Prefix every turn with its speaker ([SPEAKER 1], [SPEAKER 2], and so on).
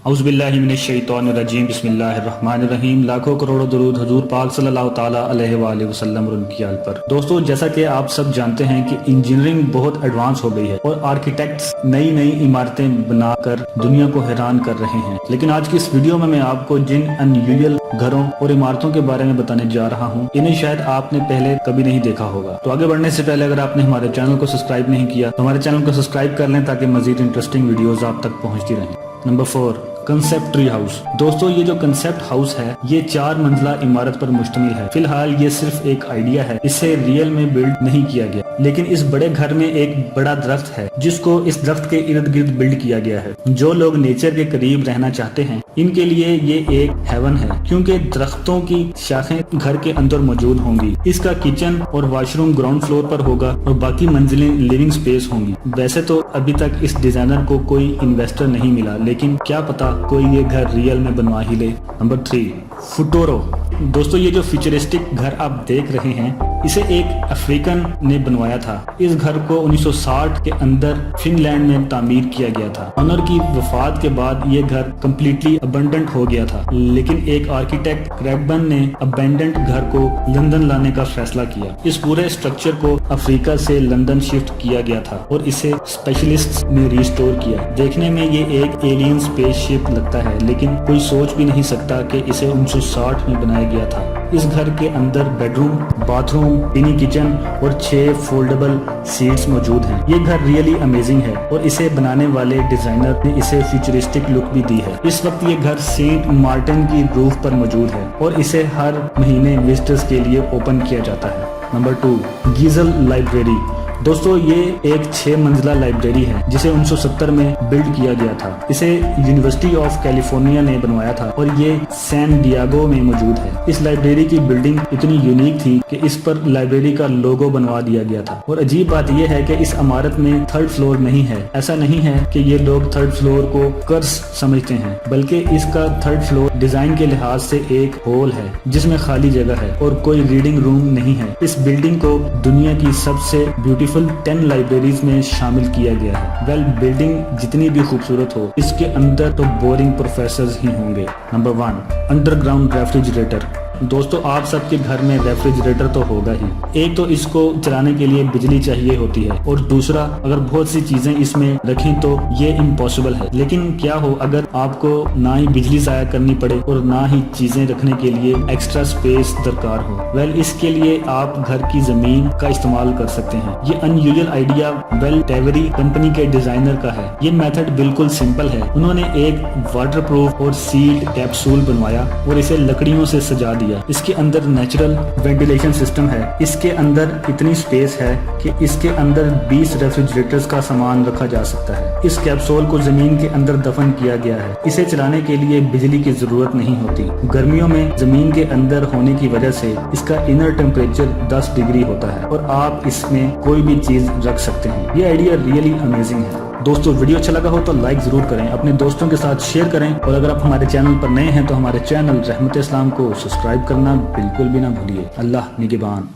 [SPEAKER 1] اعوذ باللہ من الشیطان الرجیم، بسم اللہ الرحمن الرحیم۔ لاکھوں کروڑوں درود حضور پاک صلی اللہ تعالیٰ علیہ وآلہ وسلم اور ان کی آل پر۔ دوستو، جیسا کہ آپ سب جانتے ہیں کہ انجینئرنگ بہت ایڈوانس ہو گئی ہے اور آرکیٹیکٹس نئی نئی عمارتیں بنا کر دنیا کو حیران کر رہے ہیں، لیکن آج کی اس ویڈیو میں آپ کو جن ان یوزل گھروں اور عمارتوں کے بارے میں بتانے جا رہا ہوں، انہیں شاید آپ نے پہلے کبھی نہیں دیکھا ہوگا۔ تو آگے بڑھنے سے پہلے اگر آپ نے ہمارے چینل کو سبسکرائب نہیں کیا تو ہمارے چینل کو سبسکرائب کر لیں تاکہ مزید انٹرسٹنگ ویڈیوز آپ تک پہنچتی رہیں۔ Number 4، concept tree house. دوستو، یہ جو کنسپٹ ہاؤس ہے یہ 4 منزلہ عمارت پر مشتمل ہے۔ فی الحال یہ صرف ایک آئیڈیا ہے، اسے ریئل میں بلڈ نہیں کیا گیا، لیکن اس بڑے گھر میں ایک بڑا درخت ہے جس کو اس درخت کے ارد گرد بلڈ کیا گیا ہے۔ جو لوگ نیچر کے قریب رہنا چاہتے ہیں ان کے لیے یہ ایک ہیون ہے، کیونکہ درختوں کی شاخیں گھر کے اندر موجود ہوں گی۔ اس کا کچن اور واش روم گراؤنڈ فلور پر ہوگا اور باقی منزلیں لیونگ سپیس ہوں گی۔ ویسے تو ابھی تک اس ڈیزائنر کو کوئی انویسٹر نہیں ملا، لیکن کیا پتا کوئی یہ گھر ریئل میں بنوا ہی لے۔ نمبر 3، فوٹورو۔ دوستو، یہ جو فیوچرسٹک گھر آپ دیکھ رہے ہیں اسے ایک افریقن نے بنوایا تھا۔ اس گھر کو 1960 کے اندر فن لینڈ میں تعمیر کیا گیا تھا۔ آنر کی وفات کے بعد یہ گھر کمپلیٹلی ابنڈنٹ ہو گیا تھا، لیکن ایک آرکیٹیکٹ کریگبن نے ابنڈنٹ گھر کو لندن لانے کا فیصلہ کیا۔ اس پورے اسٹرکچر کو افریقہ سے لندن شفٹ کیا گیا تھا اور اسے اسپیشلسٹ نے ریسٹور کیا۔ دیکھنے میں یہ ایک ایلین اسپیس شپ لگتا ہے، لیکن کوئی سوچ بھی نہیں سکتا کہ اسے 1960 میں بنایا گیا تھا۔ اس گھر کے اندر bed room, bath room, many kitchen اور 6 فولڈیبل سیٹس موجود ہیں۔ یہ گھر ریئلی امیزنگ ہے اور اسے بنانے والے ڈیزائنر نے اسے فیوچرسٹک لک بھی دی ہے۔ اس وقت یہ گھر سینٹ مارٹن کی روف پر موجود ہے اور اسے ہر مہینے وزٹرز کے لیے اوپن کیا جاتا ہے۔ Number 2، Geisel library. دوستو، یہ ایک 6 منزلہ لائبریری ہے جسے 1970 میں بلڈ کیا گیا تھا۔ اسے یونیورسٹی آف کیلیفورنیا نے بنوایا تھا اور یہ سین ڈیاگو میں موجود ہے۔ اس لائبریری کی بلڈنگ اتنی یونیک تھی کہ اس پر لائبریری کا لوگو بنوا دیا گیا تھا، اور عجیب بات یہ ہے کہ اس عمارت میں 3rd فلور نہیں ہے۔ ایسا نہیں ہے کہ یہ لوگ 3rd فلور کو قرض سمجھتے ہیں، بلکہ اس کا 3rd فلور ڈیزائن کے لحاظ سے ایک ہول ہے جس میں خالی جگہ ہے اور کوئی ریڈنگ روم نہیں ہے۔ اس بلڈنگ کو دنیا کی سب سے بیوٹیفل 10 لائبریریز میں شامل کیا گیا ہے۔ بلڈنگ جتنی بھی خوبصورت ہو، اس کے اندر تو بورنگ پروفیسرز ہی ہوں گے۔ Number 1، under ground refrigerator. دوستو، آپ سب کے گھر میں ریفریجریٹر تو ہوگا ہی۔ ایک تو اس کو چلانے کے لیے بجلی چاہیے ہوتی ہے، اور دوسرا اگر بہت سی چیزیں اس میں رکھیں تو یہ امپاسبل ہے۔ لیکن کیا ہو اگر آپ کو نہ ہی بجلی ضائع کرنی پڑے اور نہ ہی چیزیں رکھنے کے لیے ایکسٹرا سپیس درکار ہو؟ اس کے لیے آپ گھر کی زمین کا استعمال کر سکتے ہیں۔ یہ ان یوزل آئیڈیا ٹیوری کمپنی کے ڈیزائنر کا ہے۔ یہ میتھڈ بالکل سمپل ہے۔ انہوں نے ایک واٹر پروف اور سیلڈ کیپسول بنوایا اور اسے لکڑیوں سے سجا دیا۔ اس کے اندر نیچرل وینٹیلیشن سسٹم ہے۔ اس کے اندر اتنی سپیس ہے کہ اس کے اندر 20 ریفریجریٹرز کا سامان رکھا جا سکتا ہے۔ اس کیپسول کو زمین کے اندر دفن کیا گیا ہے۔ اسے چلانے کے لیے بجلی کی ضرورت نہیں ہوتی۔ گرمیوں میں زمین کے اندر ہونے کی وجہ سے اس کا انر ٹیمپریچر 10 ڈگری ہوتا ہے اور آپ اس میں کوئی بھی چیز رکھ سکتے ہیں۔ یہ آئیڈیا ریئلی امیزنگ ہے۔ دوستو، ویڈیو اچھا لگا ہو تو لائک ضرور کریں، اپنے دوستوں کے ساتھ شیئر کریں، اور اگر آپ ہمارے چینل پر نئے ہیں تو ہمارے چینل رحمت اسلام کو سبسکرائب کرنا بالکل بھی نہ بھولیے۔ اللہ نگہبان۔